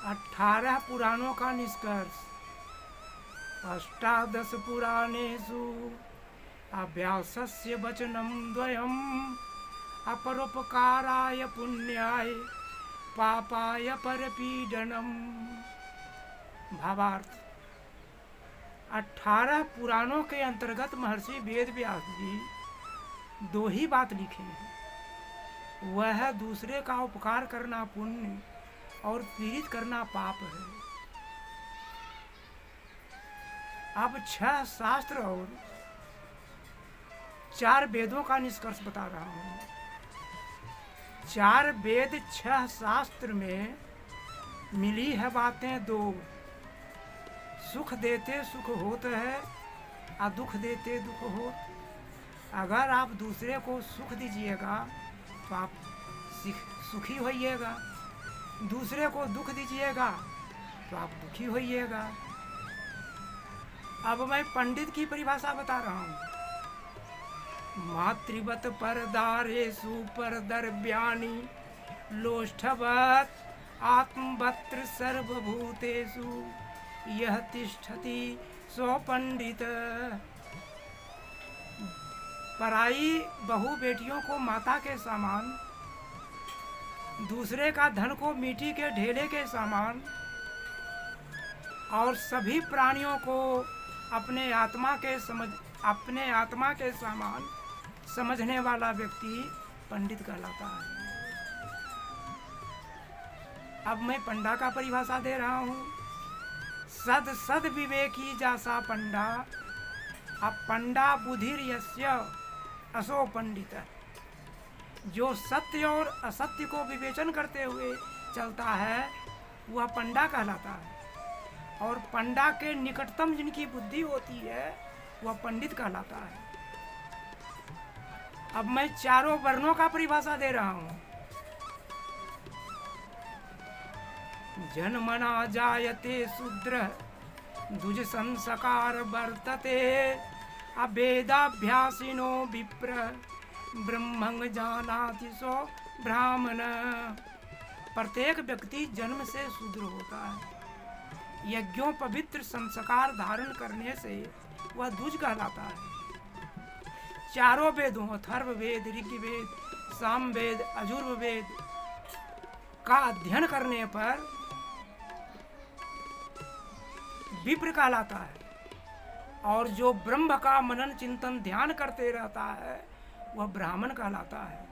18 पुराणों का निष्कर्ष। अष्टादश पुराणेषु अव्यासस्य वचनं द्वयम् अपरोपकाराय पुण्याय पापाय परपीडनम्। भावार्थ, 18 पुराणों के अंतर्गत महर्षि वेद व्यास जी दो ही बात लिखे हैं। वह दूसरे का उपकार करना पुण्य और पीड़ित करना पाप है। अब 6 शास्त्र और 4 वेदों का निष्कर्ष बता रहा हूँ। 4 वेद 6 शास्त्र में मिली है बातें दो। सुख देते सुख होत है और दुख देते दुख होत। अगर आप दूसरे को सुख दीजिएगा तो आप सुखी होइएगा, दूसरे को दुख दीजिएगा तो आप दुखी होइएगा। अब मैं पंडित की परिभाषा बता रहा हूँ। मातृवत परदारेषु परद्रव्याणि लोष्ठवत् आत्मवत्र सर्वभूतेषु यह तिष्ठति सो पंडित। पराई बहू बेटियों को माता के समान, दूसरे का धन को मिट्टी के ढेले के समान और सभी प्राणियों को अपने आत्मा के समान समझने वाला व्यक्ति पंडित कहलाता है। अब मैं पंडा का परिभाषा दे रहा हूँ। सद सद विवेकी जासा पंडा। अब पंडा बुधिर यस्य असो पंडित। जो सत्य और असत्य को विवेचन करते हुए चलता है वह पंडा कहलाता है। और पंडा के निकटतम जिनकी बुद्धि होती है वह पंडित कहलाता है। अब मैं 4 वर्णों का परिभाषा दे रहा हूँ। जन्मना जायते शूद्र द्विज संस्कार वर्तते अवेदाभ्यासिनो विप्र ब्रह्मं जानाति सो ब्राह्मण। प्रत्येक व्यक्ति जन्म से शूद्र होता है। यज्ञों पवित्र संस्कार धारण करने से वह द्विज कहलाता है। 4 वेदों अथर्ववेद, ऋग्वेद, सामवेद, यजुर्वेद का अध्ययन करने पर विप्र कहलाता है। और जो ब्रह्म का मनन चिंतन ध्यान करते रहता है वह ब्राह्मण कहलाता है।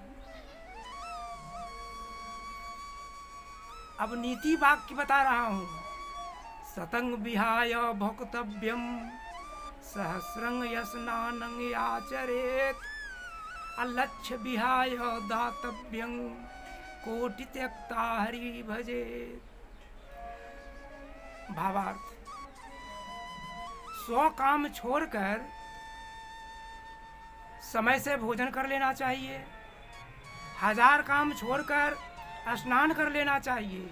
अब नीति वाक्य बता रहा हूँ। सतंग विहाय भोक्तव्यम सहस्रंग यस्नानं आचरेत अलक्ष्य विहाय दातव्यं कोटि त्यक्ता हरि भजेत। भावार्थ, 100 काम छोड़कर समय से भोजन कर लेना चाहिए। 1000 काम छोड़कर स्नान कर लेना चाहिए।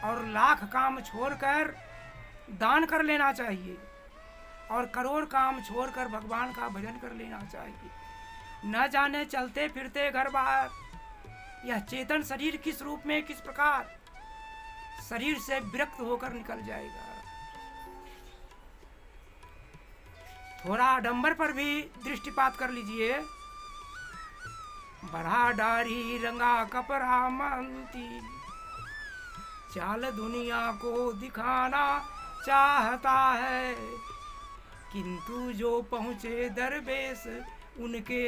और 1,00,000 काम छोड़कर दान कर लेना चाहिए। और करोड़ काम छोड़कर भगवान का भजन कर लेना चाहिए। न जाने चलते फिरते घर बाहर यह चेतन शरीर किस रूप में किस प्रकार शरीर से विरक्त होकर निकल जाएगा। थोड़ा आडंबर पर भी दृष्टिपात कर लीजिए। बड़ा डारी रंगा कपड़ा मानती चाल दुनिया को दिखाना चाहता है, किंतु जो पहुँचे दरवेश उनके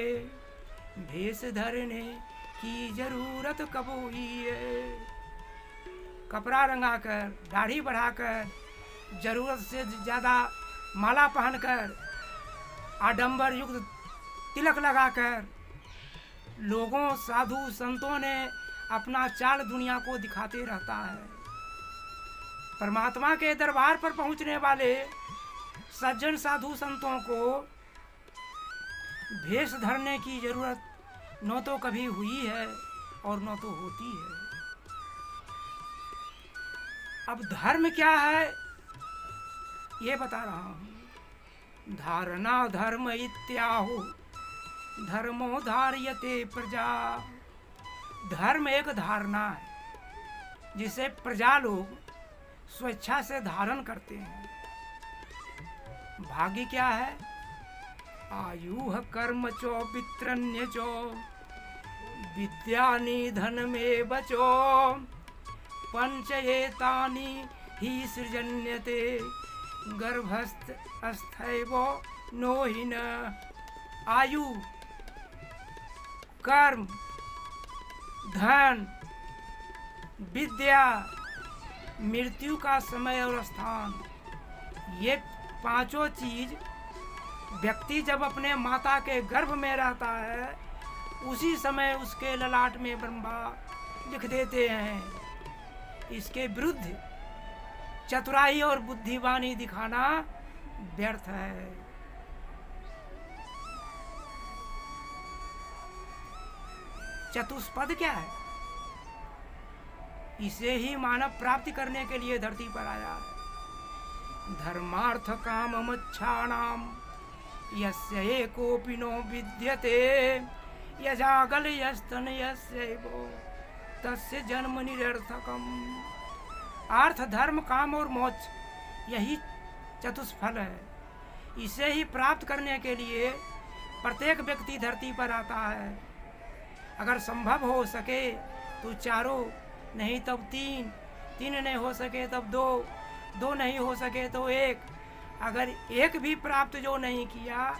भेष धरने की जरूरत कब हुई है। कपड़ा रंगाकर, दाढ़ी बढ़ाकर, जरूरत से ज़्यादा माला पहनकर, आडंबर युक्त तिलक लगाकर लोगों साधु संतों ने अपना चाल दुनिया को दिखाते रहता है। परमात्मा के दरबार पर पहुंचने वाले सज्जन साधु संतों को भेष धरने की जरूरत न तो कभी हुई है और न तो होती है। अब धर्म क्या है ये बता रहा हूँ। धारणा धर्म इत्याहु धर्मो धार्यते प्रजा। धर्म एक धारणा है जिसे प्रजा लोग स्वेच्छा से धारण करते हैं। भाग्य क्या है? आयु कर्म चो पितृन्य चो विद्या निधन में बचो पंचएतानि ही सृजन्यते गर्भस्थ अस्थैवो नोहिन। आयु, कर्म, धन, विद्या, मृत्यु का समय और स्थान, ये पांचों चीज व्यक्ति जब अपने माता के गर्भ में रहता है उसी समय उसके ललाट में ब्रह्मा लिख देते हैं। इसके विरुद्ध चतुराई और बुद्धिवानी दिखाना व्यर्थ है। चतुष्पद क्या है? इसे ही मानव प्राप्ति करने के लिए धरती पर आया है। धर्मार्थ काम मोक्षाणाम यस्य एकोपि नो विद्यते यजागल यस्तन यस्यैवो तस्य जन्म निरर्थकम। अर्थ, धर्म, काम और मोक्ष, यही चतुष्फल है। इसे ही प्राप्त करने के लिए प्रत्येक व्यक्ति धरती पर आता है। अगर संभव हो सके तो चारों, नहीं तब तीन, तीन नहीं हो सके तब दो, दो नहीं हो सके तो एक। अगर एक भी प्राप्त जो नहीं किया,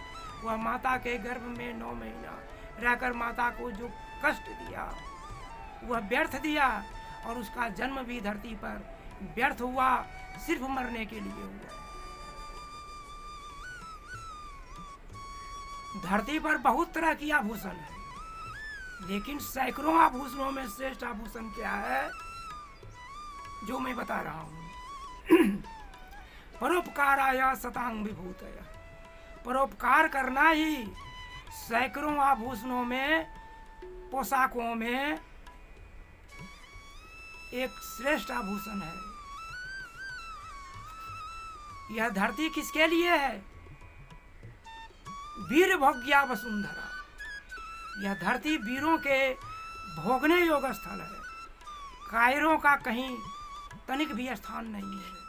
वह माता के गर्भ में 9 महीना रहकर माता को जो कष्ट दिया वह व्यर्थ दिया, और उसका जन्म भी धरती पर व्यर्थ हुआ, सिर्फ मरने के लिए हुआ। धरती पर बहुत तरह की आभूषण है, लेकिन सैकड़ों आभूषणों में श्रेष्ठ आभूषण क्या है जो मैं बता रहा हूं। परोपकाराय सतांग विभूतय। परोपकार करना ही सैकड़ों आभूषणों में, पोशाकों में एक श्रेष्ठ आभूषण है। यह धरती किसके लिए है? वीर भोग्या वसुंधरा। यह धरती वीरों के भोगने योग्य स्थल है। कायरों का कहीं तनिक भी स्थान नहीं है।